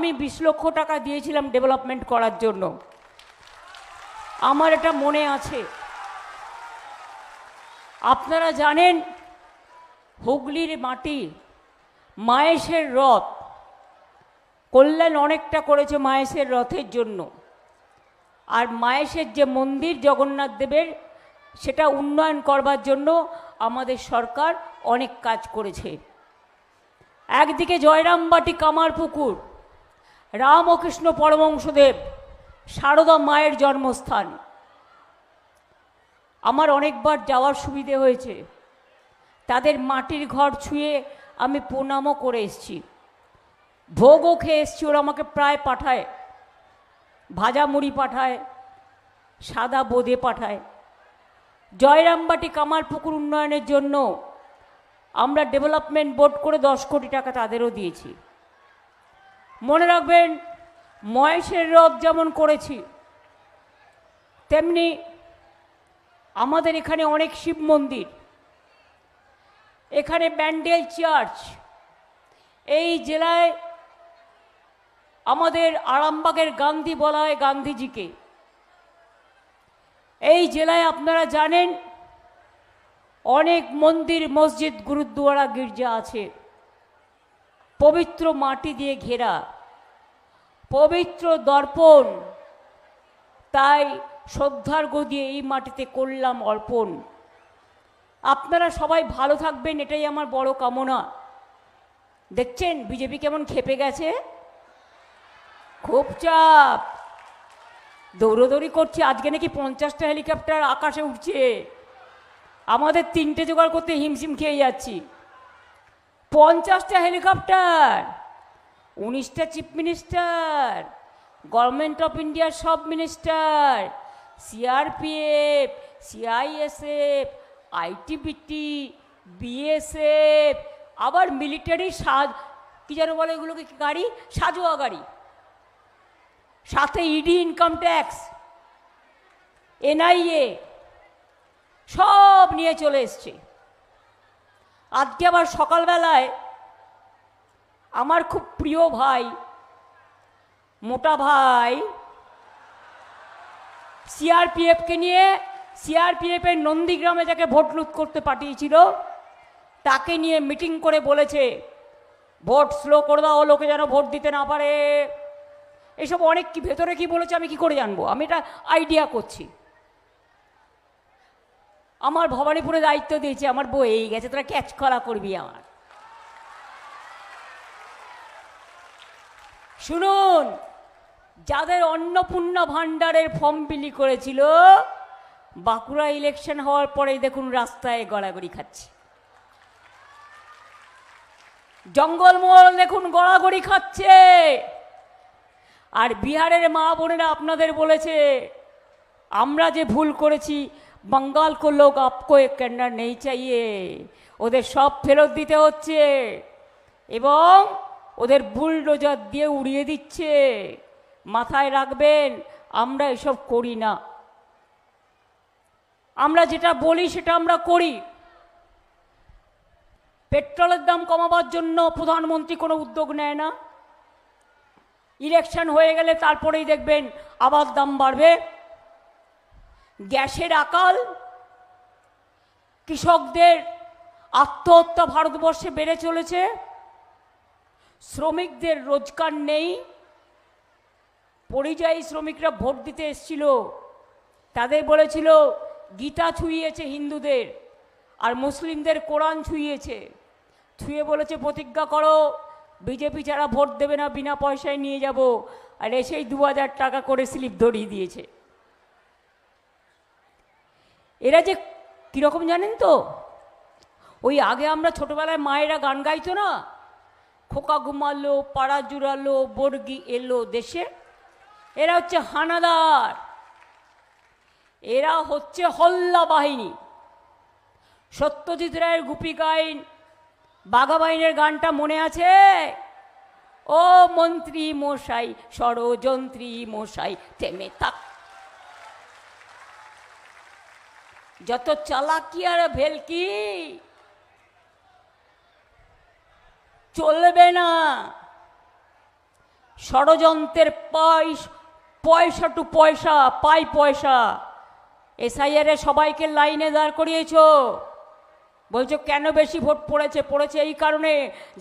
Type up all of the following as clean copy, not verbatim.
আমি 20 লক্ষ টাকা দিয়েছিলাম ডেভেলপমেন্ট করার জন্য, আমার এটা মনে আছে। আপনারা জানেন হুগলির মাটি, মায়েশের রথ, কল্যাণ অনেকটা করেছে মায়েশের রথের জন্য। আর মায়েশের যে মন্দির জগন্নাথ দেবের, সেটা উন্নয়ন করবার জন্য আমাদের সরকার অনেক কাজ করেছে। একদিকে জয়রামবাটি কামারপুকুর, রামকৃষ্ণ পরমহংসদেব সারদা মায়ের জন্মস্থান, আমার অনেকবার যাওয়ার সুবিধে হয়েছে। তাদের মাটির ঘর ছুঁয়ে আমি প্রণামও করে এসেছি, ভোগও খেয়ে এসেছি। ওরা আমাকে প্রায় পাঠায়, ভাজা মুড়ি পাঠায়, সাদা বোঁদে পাঠায়। জয়রামবাটি কামারপুকুর উন্নয়নের জন্য আমরা ডেভেলপমেন্ট বোর্ড করে 10 কোটি টাকা তাদেরও দিয়েছি। মনে রাখবেন, মহেশের রথ যেমন করেছি, তেমনি আমাদের এখানে অনেক শিব মন্দির, এখানে ব্যান্ডেল চার্চ, এই জেলায় আমাদের আরামবাগের গান্ধী বলা হয় গান্ধীজিকে। এই জেলায় আপনারা জানেন অনেক মন্দির, মসজিদ, গুরুদ্বারা, গির্জা আছে, পবিত্র মাটি দিয়ে ঘেরা, পবিত্র দর্পণ। তাই শ্রদ্ধার্ঘ্য দিয়ে এই মাটিতে করলাম অর্পণ। আপনারা সবাই ভালো থাকবেন, এটাই আমার বড় কামনা। দেখছেন বিজেপি কেমন খেপে গেছে, খুব চাপ, দৌড়দৌড়ি করছে। আজকে নাকি 50টা হেলিকপ্টার আকাশে উঠছে, আমাদের 3টে জোগাড় করতে হিমশিম খেয়ে যাচ্ছি। 50টা হেলিকপ্টার, 19টা চিফ মিনিস্টার, গভর্নমেন্ট অফ ইন্ডিয়ার সব minister, CRPF, CISF, ITBP, BSF, আবার মিলিটারি কি যেন বলে এগুলোকে, গাড়ি, সাজোয়া গাড়ি, সাথে ইডি, ইনকাম ট্যাক্স, এনআইএ, সব নিয়ে চলে এসছে। আজকে আবার সকালবেলায় আমার খুব প্রিয় ভাই, মোটা ভাই, সিআরপিএফকে নিয়ে, সিআরপিএফের নন্দীগ্রামে যাকে ভোট লুট করতে পাঠিয়েছিল, তাকে নিয়ে মিটিং করে বলেছে ভোট স্লো করে দাও, লোকে যেন ভোট দিতে না পারে। এসব অনেক কি ভেতরে কি বলেছে আমি কি করে জানবো, আমি এটা আইডিয়া করছি। আমার ভবানীপুরে দায়িত্ব দিয়েছে, আমার বউ এই গেছে, তোরা ক্যাচ করা করবি আমার। শুনুন, যাদের অন্নপূর্ণা ভাণ্ডারের ফর্ম বিলি করেছিল, বাঁকুড়া ইলেকশন হওয়ার পরেই দেখুন রাস্তায় গড়াগড়ি খাচ্ছে, জঙ্গলমহল দেখুন গড়াগড়ি খাচ্ছে। আর বিহারের মা বোনেরা আপনাদের বলেছে আমরা যে ভুল করেছি, बंगाल को लोग आपको एक करना नहीं चाहिए, ওদের সব ফেরত দিতে হচ্ছে এবং ওদের বুলডোজার দিয়ে উড়িয়ে দিচ্ছে। মাথায় রাখবেন, আমরা এসব করি না, আমরা যেটা বলি সেটা আমরা করি। পেট্রোলের দাম কমাবার জন্য প্রধানমন্ত্রী কোনো উদ্যোগ নেয় না, ইলেকশন হয়ে গেলে তারপরেই দেখবেন আবার দাম বাড়বে। গ্যাসের আকাল, কৃষকদের আত্মহত্যা ভারতবর্ষে বেড়ে চলেছে, শ্রমিকদের রোজগার নেই। পরিযায়ী শ্রমিকরা ভোট দিতে এসেছিল, তাদের বলেছিল গীতা ছুঁয়েছে হিন্দুদের, আর মুসলিমদের কোরআন ছুঁয়েছে, ছুঁয়ে বলেছে প্রতিজ্ঞা করো বিজেপি ছাড়া ভোট দেবে না, বিনা পয়সায় নিয়ে যাব। আর এসেই 2000 টাকা করে স্লিপ ধরিয়ে দিয়েছে। এরা যে কীরকম জানেন তো, ওই আগে আমরা ছোটোবেলায় মায়েরা গান গাইতো না, খোকা ঘুমালো, পাড়া জুড়ালো, বর্গি এলো দেশে, এরা হচ্ছে হানাদার, এরা হচ্ছে হল্লা বাহিনী। সত্যজিৎ রায়ের গুপি গাইন, বাঘা বাহিনীর গানটা মনে আছে? ও মন্ত্রী মশাই, ষড়যন্ত্রী মশাই, থেমে থাক, যত চালাকি আর ভেলকি চলবে না। ষড়যন্ত্রের পয়সা টু পয়সা পাই পয়সা। এসআইআরে সবাইকে লাইনে দাঁড় করিয়েছ, বলছো কেন বেশি ভোট পড়েছে এই কারণে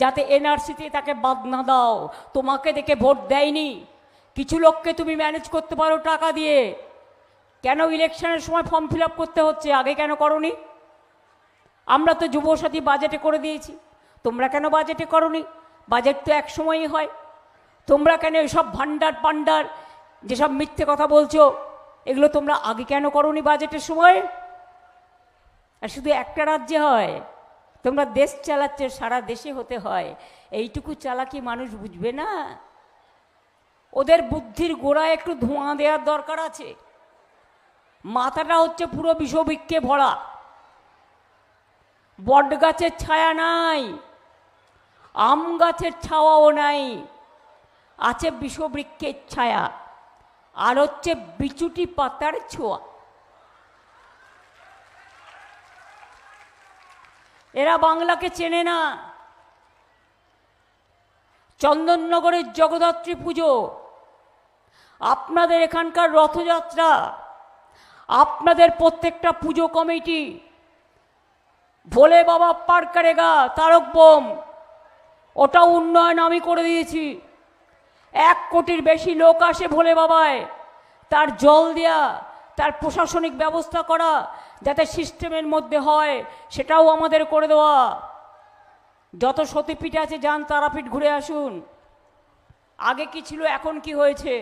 যাতে এনআরসিতে তাকে বাদ না দাও। তোমাকে দেখে ভোট দেয়নি, কিছু লোককে তুমি ম্যানেজ করতে পারো টাকা দিয়ে। কেন ইলেকশনের সময় ফর্ম ফিল আপ করতে হচ্ছে, আগে কেন করনি? আমরা তো যুবসাথী বাজেটে করে দিয়েছি, তোমরা কেন বাজেটে করনি? বাজেট তো এক সময়ই হয়। তোমরা কেন এসব ভান্ডার পান্ডার যেসব মিথ্যে কথা বলছো এগুলো তোমরা আগে কেন করনি বাজেটের সময়? আর শুধু একটা রাজ্যে হয়, তোমরা দেশ চালাচ্ছ, সারা দেশে হতে হয়। এইটুকু চালাকি মানুষ বুঝবে না? ওদের বুদ্ধির গোড়ায় একটু ধোঁয়া দেওয়ার দরকার আছে। মাথাটা হচ্ছে পুরো বিষবৃক্ষে ভরা। বট গাছের ছায়া নাই, আম গাছের ছাওয়াও নাই, আছে বিষবৃক্ষের ছায়া আর হচ্ছে বিচুটি পাতার ছোঁয়া। এরা বাংলাকে চেনে না। চন্দননগরের জগদ্ধাত্রী পুজো, আপনাদের এখানকার রথযাত্রা, আপনাদের প্রত্যেকটা পুজো কমিটি, ভোলে বাবা পার করেগা, তারক বোম, ওটা উন্নয়ন আমি করে দিয়েছি। 1 কোটির বেশি লোক আসে ভোলে বাবায়, তার জল দেয়া, তার প্রশাসনিক ব্যবস্থা করা যাতে সিস্টেমের মধ্যে হয় সেটাও আমাদের করে দেওয়া। যত সতীপীঠ আছে যান তারাপীঠ ঘুরে আসুন। আগে কি ছিল, এখন কি হয়েছে?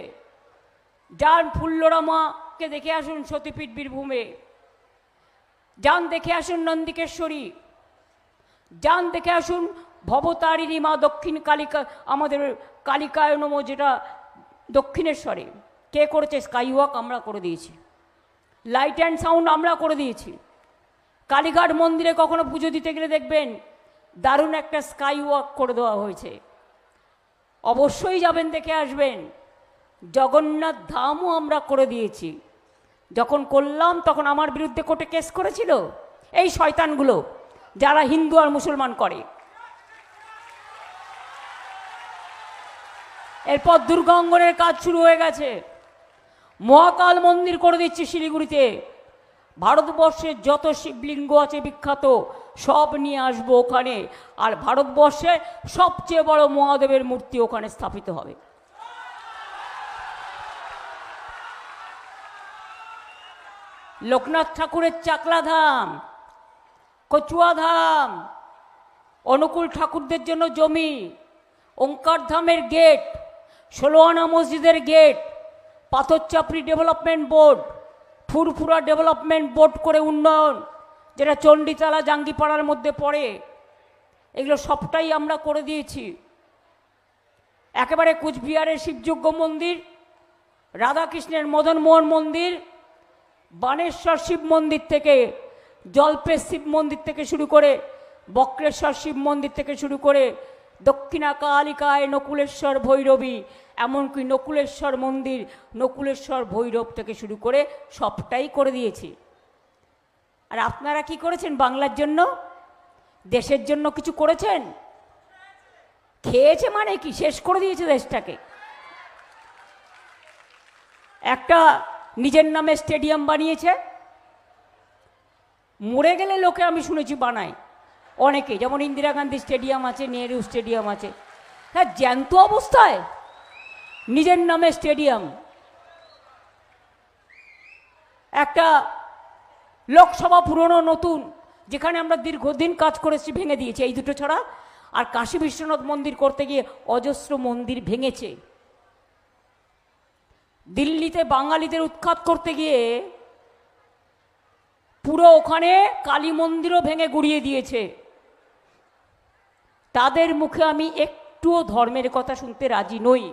যান ফুল্লরা মাকে দেখে আসুন সতীপীঠ বীরভূমে, যান দেখে আসুন নন্দিকেশ্বরী, যান দেখে আসুন ভবতারিণী মা দক্ষিণ কালিকা, আমাদের কালিকায় নম যেটা দক্ষিণেশ্বরে। কে করেছে? স্কাই ওয়াক আমরা করে দিয়েছি, লাইট অ্যান্ড সাউন্ড আমরা করে দিয়েছি। কালীঘাট মন্দিরে কখনো পুজো দিতে গেলে দেখবেন দারুণ একটা স্কাই ওয়াক করে দেওয়া হয়েছে, অবশ্যই যাবেন, দেখে আসবেন। জগন্নাথ ধামও আমরা করে দিয়েছি। যখন করলাম তখন আমার বিরুদ্ধে কোর্টে কেস করেছিল এই শয়তানগুলো যারা হিন্দু আর মুসলমান করে। এরপর দুর্গা অঙ্গনের কাজ শুরু হয়ে গেছে, মহাকাল মন্দির করে দিচ্ছি শিলিগুড়িতে। ভারতবর্ষের যত শিবলিঙ্গ আছে বিখ্যাত সব নিয়ে আসবো ওখানে, আর ভারতবর্ষে সবচেয়ে বড় মহাদেবের মূর্তি ওখানে স্থাপিত হবে। লোকনাথ ঠাকুরের চাকলা ধাম, কচুয়া ধাম, অনুকূল ঠাকুরদের জন্য জমি, ওঙ্কার ধামের গেট, 16 আনা মসজিদের গেট, পাথরচাপড়ি ডেভেলপমেন্ট বোর্ড, ফুরফুরা ডেভেলপমেন্ট বোর্ড করে উন্নয়ন, যেটা চণ্ডীতলা জাঙ্গিপাড়ার মধ্যে পড়ে, এগুলো সবটাই আমরা করে দিয়েছি। একেবারে কুচবিহারের শিবযজ্ঞ মন্দির, রাধাকৃষ্ণের মদনমোহন মন্দির, বানেশ্বর শিব মন্দির থেকে, জলপেশ শিব মন্দির থেকে শুরু করে, বক্রেশ্বর শিব মন্দির থেকে শুরু করে, দক্ষিণা কালিকায় নকুলেশ্বর ভৈরবী, এমনকি নকুলেশ্বর মন্দির, নকুলেশ্বর ভৈরব থেকে শুরু করে সবটাই করে দিয়েছি। আর আপনারা কি করেছেন? বাংলার জন্য, দেশের জন্য কিছু করেছেন? খেয়েছে মানে কি, শেষ করে দিয়েছে দেশটাকে। একটা নিজের নামে স্টেডিয়াম বানিয়েছে, মরে গেলে লোকে আমি শুনেছি বানায় অনেকে, যেমন ইন্দিরা গান্ধী স্টেডিয়াম আছে, নেহেরু স্টেডিয়াম আছে। হ্যাঁ, জ্যান্ত অবস্থায় নিজের নামে স্টেডিয়াম। একটা লোকসভা পুরনো নতুন, যেখানে আমরা দীর্ঘদিন কাজ করেছি, ভেঙে দিয়েছে এই দুটো ছাড়া। আর কাশী বিশ্বনাথ মন্দির করতে গিয়ে অজস্র মন্দির ভেঙেছে। দিল্লিতে বাঙালিদের উৎখাত করতে গিয়ে পুরো ওখানে কালী মন্দিরও ভেঙে গুড়িয়ে দিয়েছে। তাদের মুখে আমি একটুও ধর্মের কথা শুনতে রাজি নই।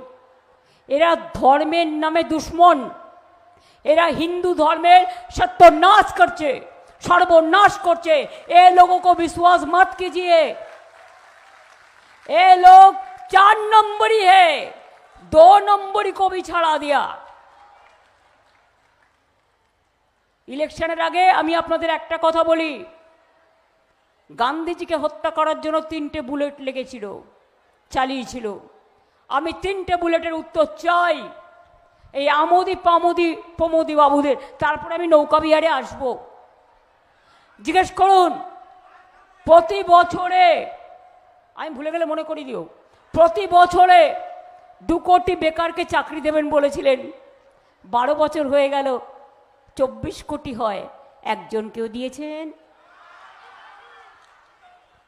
এরা ধর্মের নামে দুশ্মন, এরা হিন্দু ধর্মের सत्यानाश করছে, সর্বনাশ করছে। এ लोगों को विश्वास मत कीजिए, ये लोग 4 नंबरी है, 2 नंबरी को भी छड़ा दिया। ইলেকশনের আগে আমি আপনাদের একটা কথা বলি, গান্ধীজিকে হত্যা করার জন্য 3টে বুলেট লেগেছিল, চালিয়েছিল। আমি 3টে বুলেটের উত্তর চাই, এই আমোদি পামোদি প্রমোদি বাবুদের, তারপরে আমি নৌকা বিহারে আসব। জিজ্ঞেস করুন, প্রতি বছরে, আমি ভুলে গেলে মনে করিয়ে দিও, প্রতি বছরে 2 কোটি বেকারকে চাকরি দেবেন বলেছিলেন। 12 বছর হয়ে গেল, 24 কোটি হয়, একজনকেও দিয়েছেন?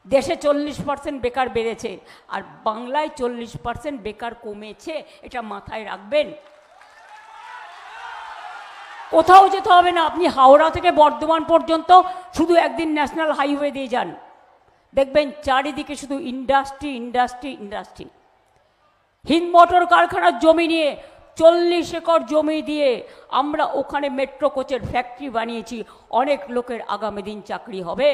দেশে 40% বেকার বেড়েছে, আর বাংলায় 40% বেকার কমেছে, এটা মাথায় রাখবেন। কোথাও যেতে হবে না, আপনি হাওড়া থেকে বর্ধমান পর্যন্ত শুধু একদিন ন্যাশনাল হাইওয়ে দিয়ে যান, দেখবেন চারিদিকে শুধু industry industry industry. Hind motor কারখানার জমি নিয়ে 40 একর জমি দিয়ে আমরা ওখানে মেট্রো কোচের ফ্যাক্টরি বানিয়েছি, অনেক লোকের আগামী দিন চাকরি হবে।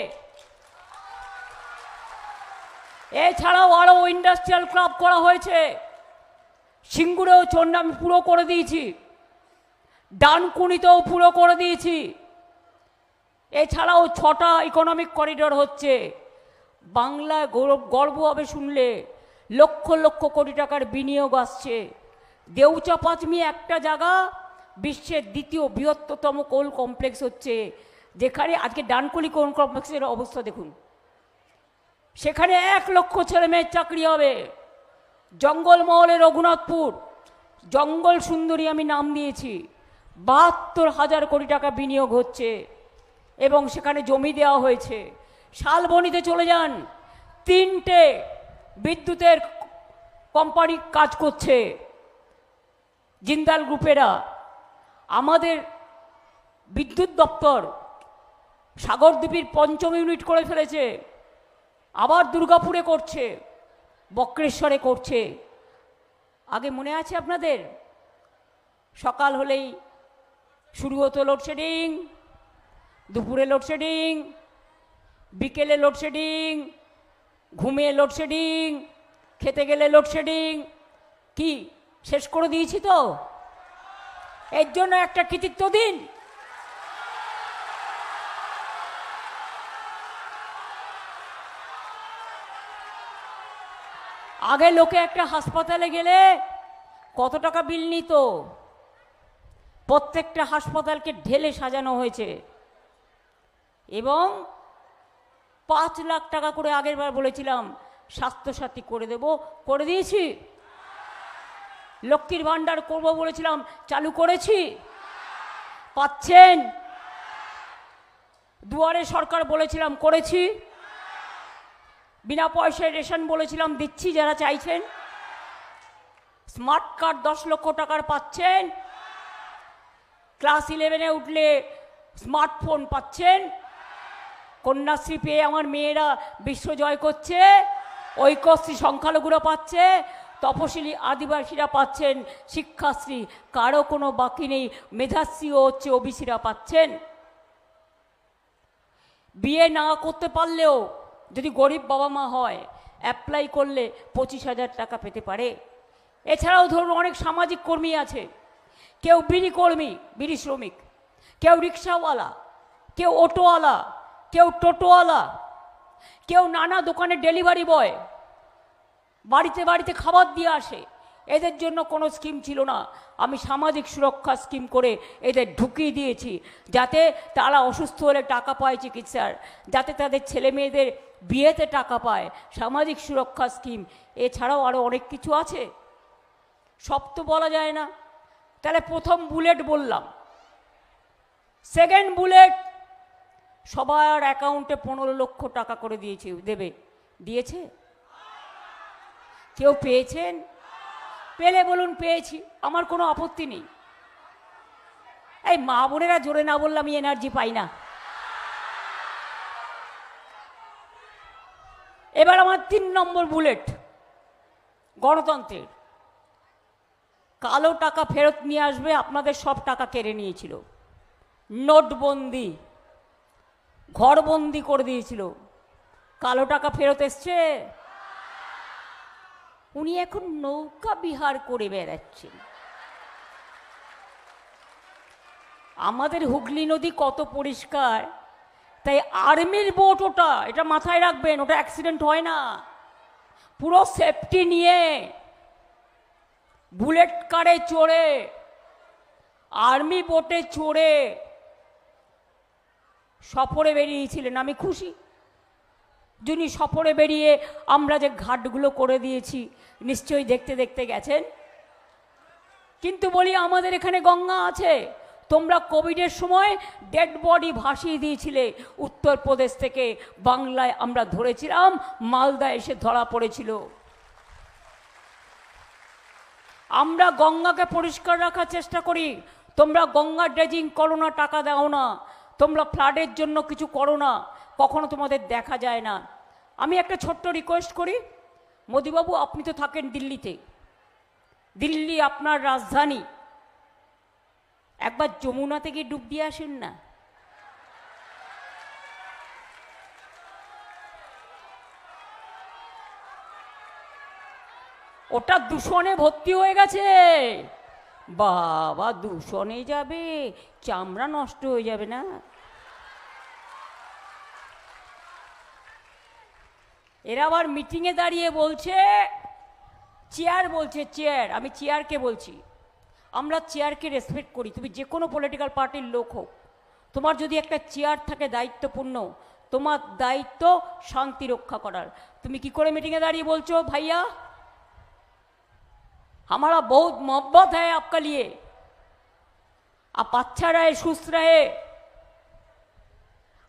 এছাড়াও আরও ইন্ডাস্ট্রিয়াল ক্লাব করা হয়েছে, সিঙ্গুরেও চন্ডা আমি পুরো করে দিয়েছি, ডানকুনিতেও পুরো করে দিয়েছি। এছাড়াও 6টা ইকোনমিক করিডোর হচ্ছে। বাংলায় গর্ব হবে শুনলে, লক্ষ লক্ষ কোটি টাকার বিনিয়োগ আসছে। দেউচা পাঁচমি একটা জায়গা, বিশ্বের 2য় বৃহত্তম কোল কমপ্লেক্স হচ্ছে, যেখানে আজকে ডানকুনি কোল কমপ্লেক্সের অবস্থা দেখুন, সেখানে 1 লক্ষ ছেলে মেয়ের চাকরি হবে। জঙ্গলমহলে রঘুনাথপুর, জঙ্গল সুন্দরী আমি নাম দিয়েছি, 72,000 কোটি টাকা বিনিয়োগ হচ্ছে এবং সেখানে জমি দেওয়া হয়েছে। শালবনিতে চলে যান, 3টে বিদ্যুতের কোম্পানি কাজ করছে, জিন্দাল গ্রুপেরা। আমাদের বিদ্যুৎ দপ্তর সাগরদ্বীপের 5ম ইউনিট করে ফেলেছে, আবার দুর্গাপুরে করছে, বক্রেশ্বরে করছে। আগে মনে আছে আপনাদের, সকাল হলেই শুরু হতো লোডশেডিং, দুপুরে লোডশেডিং, বিকেলে লোডশেডিং, ঘুমিয়ে লোডশেডিং, খেতে গেলে লোডশেডিং। কি শেষ করে দিয়েছি তো? এর জন্য একটা কৃতিত্ব দিন। আগে লোকে একটা হাসপাতালে গেলে কত টাকা বিল নিত? প্রত্যেকটা হাসপাতালকে ঢেলে সাজানো হয়েছে এবং 5 লাখ টাকা করে আগের বার বলেছিলাম স্বাস্থ্যসাথী করে দেব, করে দিয়েছি। লক্ষ্মীর ভাণ্ডার করব বলেছিলাম, চালু করেছি, পাচ্ছেন। দুয়ারে সরকার বলেছিলাম, করেছি। বিনা পয়সায় রেশন বলেছিলাম, দিচ্ছি যারা চাইছেন। স্মার্ট কার্ড 10 লক্ষ টাকার পাচ্ছেন। ক্লাস 11-এ উঠলে স্মার্টফোন পাচ্ছেন। কন্যাশ্রী পেয়ে আমার মেয়েরা বিশ্ব জয় করছে। ঐক্যশ্রী সংখ্যালঘুরা পাচ্ছে, তপশিলি আদিবাসীরা পাচ্ছেন শিক্ষাশ্রী, কারো কোনো বাকি নেই। মেধাশ্রীও হচ্ছে, ওবিসিরা পাচ্ছেন। বিয়ে না করতে পারলেও যদি গরিব বাবা মা হয়, অ্যাপ্লাই করলে 25,000 টাকা পেতে পারে। এছাড়াও ধরুন অনেক সামাজিক কর্মী আছে, কেউ বিড়ি কর্মী, বিড়ি শ্রমিক, কেউ রিক্সাওয়ালা, কেউ অটোওয়ালা, কেউ টোটোওয়ালা, কেউ নানা দোকানে ডেলিভারি বয়, বাড়িতে বাড়িতে খাবার দিয়ে আসে। এদের জন্য কোনো স্কিম ছিল না, আমি সামাজিক সুরক্ষা স্কিম করে এদের ঢুকিয়ে দিয়েছি, যাতে তারা অসুস্থ হলে টাকা পায় চিকিৎসার, যাতে তাদের ছেলে মেয়েদের বিয়েতে টাকা পায়, সামাজিক সুরক্ষা স্কিম। এছাড়াও আরও অনেক কিছু আছে, সব তো বলা যায় না। তাহলে প্রথম বুলেট বললাম, সেকেন্ড বুলেট সবার অ্যাকাউন্টে 15 লক্ষ টাকা করে দিয়েছে, দেবে, দিয়েছে? কেউ পেয়েছেন? পেলে বলুন পেয়েছি, আমার কোনো আপত্তি নেই। এই মা বোনেরা জোরে না বললে আমি এনার্জি পাই না। এবার আমার 3 নম্বর বুলেট, গণতন্ত্রের। কালো টাকা ফেরত নিয়ে আসবে, আপনাদের সব টাকা কেড়ে নিয়েছিল। নোটবন্দি, ঘরবন্দি করে দিয়েছিল, কালো টাকা ফেরত এসছে। উনি এখন নৌকা বিহার করে বেড়াচ্ছেন। আমাদের হুগলি নদী কত পরিষ্কার, তাই আর্মির বোট ওটা, এটা মাথায় রাখবেন, ওটা অ্যাক্সিডেন্ট হয় না, পুরো সেফটি নিয়ে বুলেট কারে চড়ে, আর্মি বোটে চড়ে সফরে বেরিয়েছিলেন। আমি খুশি যিনি সফরে বেরিয়ে আমরা যে ঘাটগুলো করে দিয়েছি নিশ্চয়ই দেখতে দেখতে গেছেন। কিন্তু বলি আমাদের এখানে গঙ্গা আছে। তোমরা কোভিডের সময় ডেড বডি ভাসিয়ে দিয়েছিলে উত্তরপ্রদেশ থেকে, বাংলায় আমরা ধরেছিলাম, মালদা এসে ধরা পড়েছিল। আমরা গঙ্গাকে পরিষ্কার রাখার চেষ্টা করি। তোমরা গঙ্গা ড্রেজিং করো না, টাকা দাও না, তোমরা ফ্লাডের জন্য কিছু করো না, কখনো তোমাদের দেখা যায় না। আমি একটা ছোট্ট রিকোয়েস্ট করি, মোদিবাবু আপনি তো থাকেন দিল্লিতে, দিল্লি আপনার রাজধানী, একবার যমুনাতে গিয়ে ডুব দিয়ে আসেন না। ওটা দূষণে ভর্তি হয়ে গেছে বাবা, দূষণে যাবে, চামড়া নষ্ট হয়ে যাবে না। এরা আবার মিটিংয়ে দাঁড়িয়ে বলছে চেয়ার, বলছে চেয়ার। আমি চেয়ারকে বলছি, আমরা চেয়ারকে রেসপেক্ট করি। তুমি যে কোনো পলিটিক্যাল পার্টির লোক হোক, তোমার যদি একটা চেয়ার থাকে দায়িত্বপূর্ণ, তোমার দায়িত্ব শান্তি রক্ষা করার। তুমি কি করে মিটিংয়ে দাঁড়িয়ে বলছো ভাইয়া हमारा बहुत मोहब्बत है आपका लिए, आप अच्छा रहे, सुस्त रहे,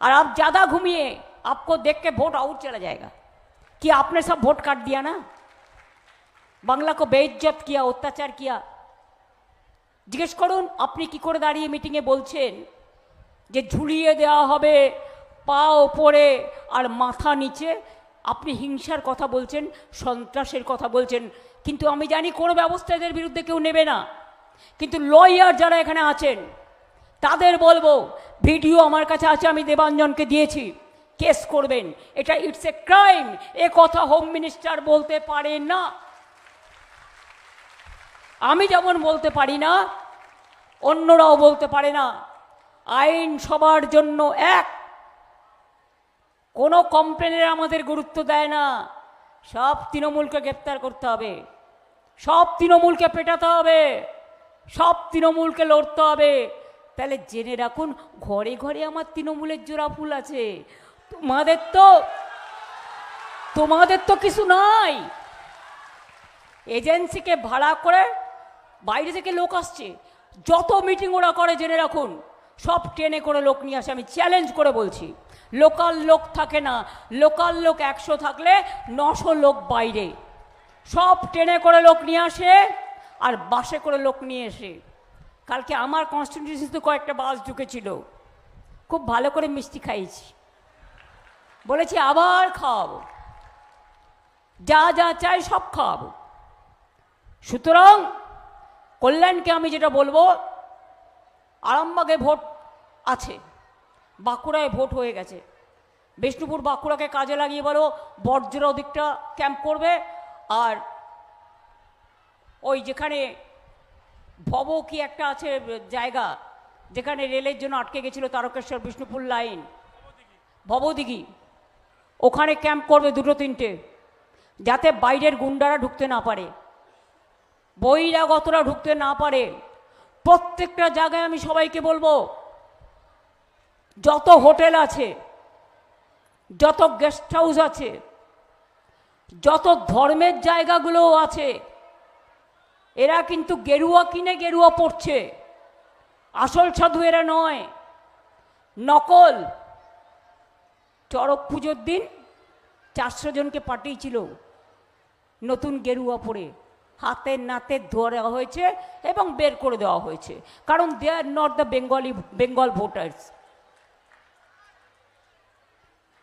और आप ज्यादा घूमिए, आपको देख के वोट आउट चला जाएगा। कि आपने सब वोट काट दिया ना, बांग्ला को बेइज्जत किया, अत्याचार किया। জিজ্ঞেস করুন আপনি কি করে দাঁড়িয়ে মিটিংয়ে বলছেন যে ঝুলিয়ে দেওয়া হবে পা ওপরে আর মাথা নিচে। আপনি হিংসার কথা বলছেন, সন্ত্রাসের কথা বলছেন, কিন্তু আমি জানি কোনো ব্যবস্থা এদের বিরুদ্ধে কেউ নেবে না। কিন্তু লয়ার যারা এখানে আছেন তাদের বলবো, ভিডিও আমার কাছে আছে, আমি দেবাঞ্জনকে দিয়েছি, কেস করবেন। এটা ইটস এ ক্রাইম, এ কথা হোম মিনিস্টার বলতে পারে না। আমি যেমন বলতে পারি না, অন্যরাও বলতে পারে না। আইন সবার জন্য এক, কোনো কমপ্লেনের আমাদের গুরুত্ব দেয় না। সব তৃণমূলকে গ্রেপ্তার করতে হবে, সব তৃণমূলকে পেটাতে হবে, সব তৃণমূলকে লড়তে হবে। তাহলে জেনে রাখুন, ঘরে ঘরে আমার তৃণমূলের জোড়া ফুল আছে। তোমাদের তো কিছু নাই। এজেন্সিকে ভাড়া করে বাইরে থেকে লোক আসছে, যত মিটিং ওরা করে জেনে রাখুন, সব ট্রেনে করে লোক নিয়ে আসে। আমি চ্যালেঞ্জ করে বলছি, লোকাল লোক থাকে না, লোকাল লোক 100 থাকলে 900 লোক বাইরে। সব ট্রেনে করে লোক নিয়ে আসে আর বাসে করে লোক নিয়ে এসে। কালকে আমার কনস্টিটিউয়েন্সিতে কয়েকটা বাস ঢুকেছিল, খুব ভালো করে মিষ্টি খাইয়েছি, বলেছি আবার খাওয়াবো, যা যা চাই সব খাওয়াবো। সুতরাং কল্যাণকে আমি যেটা বলবো, আরামবাগে ভোট আছে, বাঁকুড়ায় ভোট হয়ে গেছে, বিষ্ণুপুর বাঁকুড়াকে কাজে লাগিয়ে বলো বর্জ্যের দিকটা ক্যাম্প করবে। আর ওই যেখানে ভব কি একটা আছে জায়গা, যেখানে রেলের জন্য আটকে গেছিল তারকেশ্বর বিষ্ণুপুর লাইন, ভবদিঘি, ওখানে ক্যাম্প করবে 2-3টে, যাতে বাইরের গুন্ডারা ঢুকতে না পারে, বহিরাগতরা ঢুকতে না পারে। প্রত্যেকটা জায়গায় আমি সবাইকে বলবো, যত হোটেল আছে, যত গেস্ট হাউস আছে, যত ধর্মের জায়গাগুলো আছে, এরা কিন্তু গেরুয়া কিনে গেরুয়া পড়ছে, আসল সাধু এরা নয়, নকল। চড়ক পুজোর দিন 400 জনকে পাঠিয়েছিল নতুন গেরুয়া পরে, হাতে নাতে ধরা হয়েছে এবং বের করে দেওয়া হয়েছে, কারণ they are not the Bengal voters.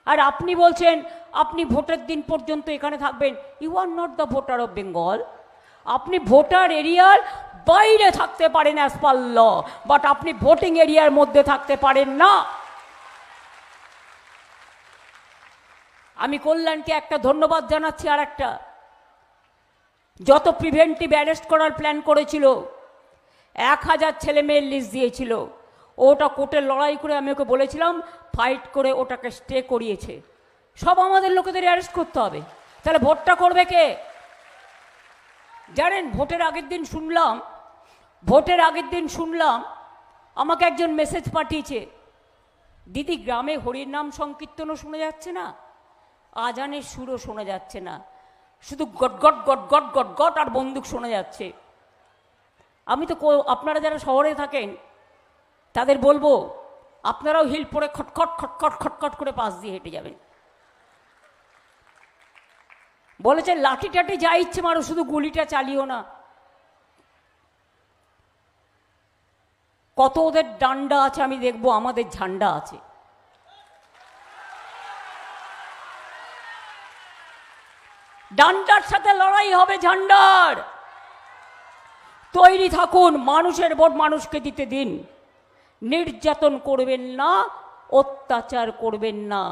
আর আপনি বলছেন আপনি ভোটের দিন পর্যন্ত এখানে থাকবেন, you are not the voter of Bengal. আপনি ভোটার এরিয়ার বাইরে থাকতে পারেন অ্যাজ পার ল, বাট আপনি ভোটিং এরিয়ার মধ্যে থাকতে পারেন না। আমি কল্যাণকে একটা ধন্যবাদ জানাচ্ছি। আর একটা, যত প্রিভেন্টিভ অ্যারেস্ট করার প্ল্যান করেছিল, 1000 ছেলে মেয়ের লিস্ট দিয়েছিল, ওটা কোর্টে লড়াই করে আমি ওকে বলেছিলাম ফাইট করে ওটাকে স্টে করিয়েছে। সব আমাদের লোকেদের অ্যারেস্ট করতে হবে, তাহলে ভোটটা করবে কে? জানেন, ভোটের আগের দিন শুনলাম আমাকে একজন মেসেজ পাঠিয়েছে, দিদি গ্রামে হরির নাম সংকীর্তনও শোনা যাচ্ছে না, আজানের সুরও শোনা যাচ্ছে না, শুধু গট গট গট গট গট গট আর বন্দুক শোনা যাচ্ছে। আমি তো আপনারা যারা শহরে থাকেন তাদের বলবো, আপনারাও হিল পরে খটখট খটখট খটখট করে পাশ দিয়ে হেঁটে যাবেন। বলেছে লাঠি টাঠি যা ইচ্ছে মারো, শুধু গুলিটা চালিও না। কত ওদের ডান্ডা আছে আমি দেখবো, আমাদের ঝান্ডা আছে। ডান্ডার সাথে লড়াই হবে ঝান্ডার। তৈরি থাকুন, মানুষের ভোট মানুষকে দিতে দিন। নির্যাতন করবেন না, অত্যাচার করবেন না।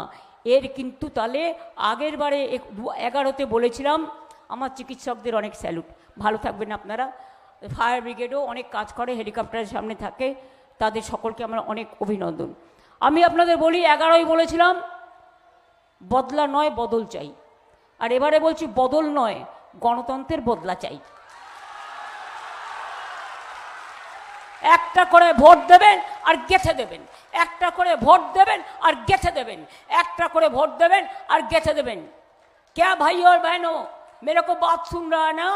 এর কিন্তু তাহলে আগের বারে 11তে বলেছিলাম, আমার চিকিৎসকদের অনেক স্যালুট, ভালো থাকবেন আপনারা। ফায়ার ব্রিগেডও অনেক কাজ করে, হেলিকপ্টারের সামনে থাকে, তাদের সকলকে আমার অনেক অভিনন্দন। আমি আপনাদের বলি, 11ই বলেছিলাম বদলা নয় বদল চাই, আর এবারে বলছি বদল নয় গণতন্ত্রের বদলা চাই। একটা করে ভোট দেবেন আর গেঁথে দেবেন, একটা করে ভোট দেবেন আর গেঁথে দেবেন, একটা করে ভোট দেবেন আর গেঁথে দেবেন। क्या भाई और बहनों, मेरे को बात सुन रहा है ना?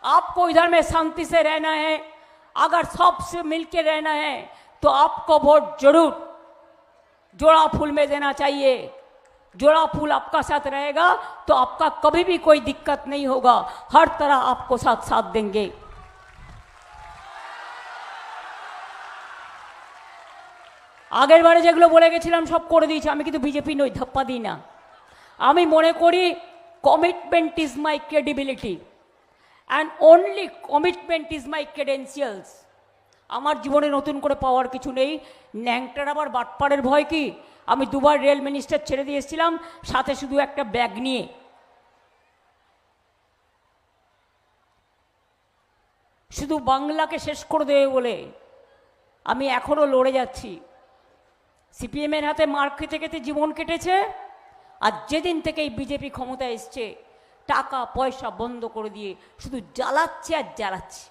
आपको इधर में शांति से रहना है, अगर सबसे मिलके रहना है तो आपको वोट जरूर जोड़ा फूल में देना चाहिए। जोड़ा फूल आपका साथ रहेगा तो आपका कभी भी कोई दिक्कत नहीं होगा, हर तरह आपको साथ देंगे। আগের বারে যেগুলো বলে গেছিলাম সব করে দিয়েছি। আমি কিন্তু বিজেপি নই, ধাপ্পা দিই না। আমি মনে করি commitment is my credibility and only commitment is my credentials. আমার জীবনে নতুন করে পাওয়ার কিছু নেই। ন্যাংটার আবার বাটপাড়ের ভয় কি? আমি দুবার রেল মিনিস্টার ছেড়ে দিয়ে এসেছিলাম, সাথে শুধু একটা ব্যাগ নিয়ে। শুধু বাংলাকে শেষ করে দেবে বলে আমি এখনও লড়ে যাচ্ছি। সিপিএমের হাতে মার খেতে খেতে জীবন কেটেছে, আর যেদিন থেকে এই বিজেপি ক্ষমতায় এসছে টাকা পয়সা বন্ধ করে দিয়ে শুধু জ্বালাচ্ছে আর জ্বালাচ্ছে।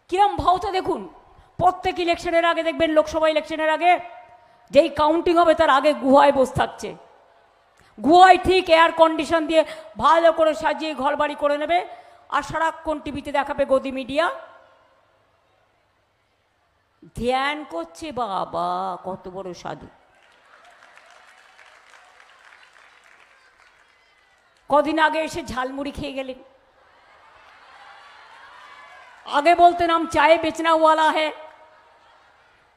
কিরম ভাওতা দেখুন, প্রত্যেক ইলেকশনের আগে দেখবেন, লোকসভা ইলেকশনের আগে যেই কাউন্টিং হবে তার আগে গুহায় বসে থাকছে। গুহায় ঠিক এয়ার কন্ডিশন দিয়ে ভালো করে সাজিয়ে ঘর বাড়ি করে নেবে, আর সারাক্ষণ টিভিতে দেখাবে গদি মিডিয়া ধ্যান করছে। বাবা কত বড় সাধু! কদিন আগে এসে ঝালমুড়ি খেয়ে গেলেন। আগে বলতেন আম চায়ে বেচনা ওয়ালা হ্যাঁ,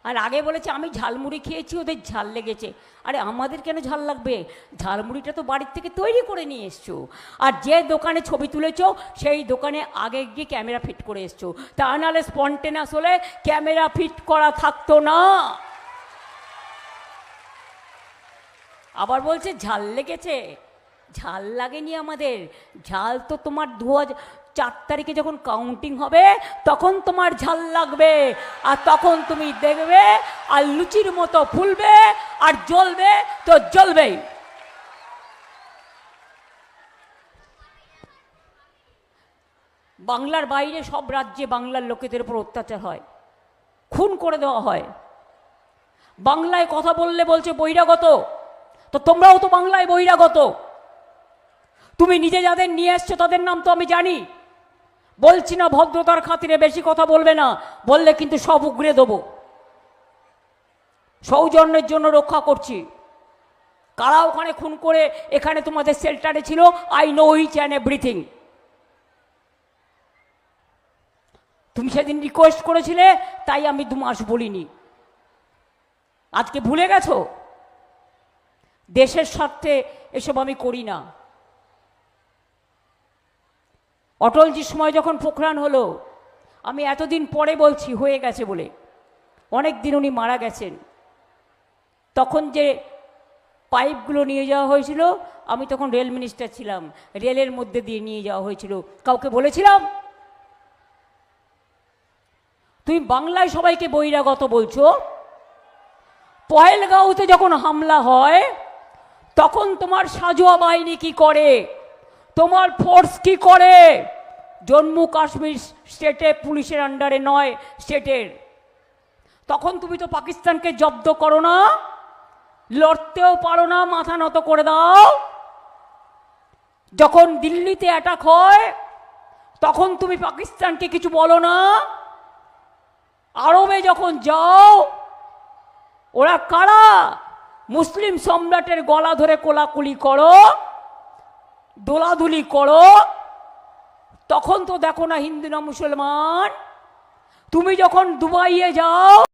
আর আগে বলেছে আমি ঝালমুড়ি খেয়েছি, ওদের ঝাল লেগেছে। আরে আমাদের কেন ঝাল লাগবে? ঝালমুড়িটা তো বাড়ির থেকে তৈরি করে নিয়ে এসছো, আর যে দোকানে ছবি তুলেছো সেই দোকানে আগে গিয়ে ক্যামেরা ফিট করে এসছো। তা নাহলে স্পন্টেনাস হলে ক্যামেরা ফিট করা থাকতো না। আবার বলছে ঝাল লেগেছে, ঝাল লাগেনি আমাদের। ঝাল তো তোমার 2004 তারিখে যখন কাউন্টিং হবে তখন তোমার ঝাল লাগবে, আর তখন তুমি দেখবে আর লুচির মতো ফুলবে আর জ্বলবে তো জ্বলবেই। বাংলার বাইরে সব রাজ্যে বাংলার লোকেদের উপর অত্যাচার হয়, খুন করে দেওয়া হয়। বাংলায় কথা বললে বলছে বহিরাগত, তো তোমরাও তো বাংলায় বহিরাগত। তুমি নিজে যাদের নিয়ে এসছো তাদের নাম তো আমি জানি, বলছি না ভদ্রতার খাতিরে বেশি কথা বলবে না, বললে কিন্তু সব উগড়ে দেবো। সৌজন্যের জন্য রক্ষা করছি। কারা ওখানে খুন করে এখানে তোমাদের শেল্টারে ছিল, I know each and everything. তুমি সেদিন রিকোয়েস্ট করেছিলে তাই আমি 2 মাস বলিনি, আজকে ভুলে গেছো? দেশের স্বার্থে এসব আমি করি না। অটলজির সময় যখন পোখরান হলো, আমি এতদিন পরে বলছি হয়ে গেছে বলে, অনেক দিন উনি মারা গেছেন। তখন যে পাইপগুলো নিয়ে যাওয়া হয়েছিল, আমি তখন রেল মিনিস্টার ছিলাম, রেলের মধ্যে দিয়ে নিয়ে যাওয়া হয়েছিল। কাউকে বলেছিলাম? তুমি বাংলায় সবাইকে বহিরাগত বলছো। পহেলগাঁওতে যখন হামলা হয় তখন তোমার সাজোয়া বাহিনী কি করে, তোমার ফোর্স কি করে? জম্মু কাশ্মীর স্টেটে পুলিশের আন্ডারে নয়, স্টেটের। তখন তুমি তো পাকিস্তানকে জব্দ করো না, লড়তেও পারো না, মাথা নত করে দাও। যখন দিল্লিতে অ্যাটাক হয় তখন তুমি পাকিস্তানকে কিছু বলো না। আরবে যখন যাও, ওরা কারা? মুসলিম সম্রাটের গলা ধরে কোলাকুলি করো, দোলাধুলি করো, তখন তো দেখো না হিন্দু না মুসলমান। তুমি যখন দুবাইয়ে যাও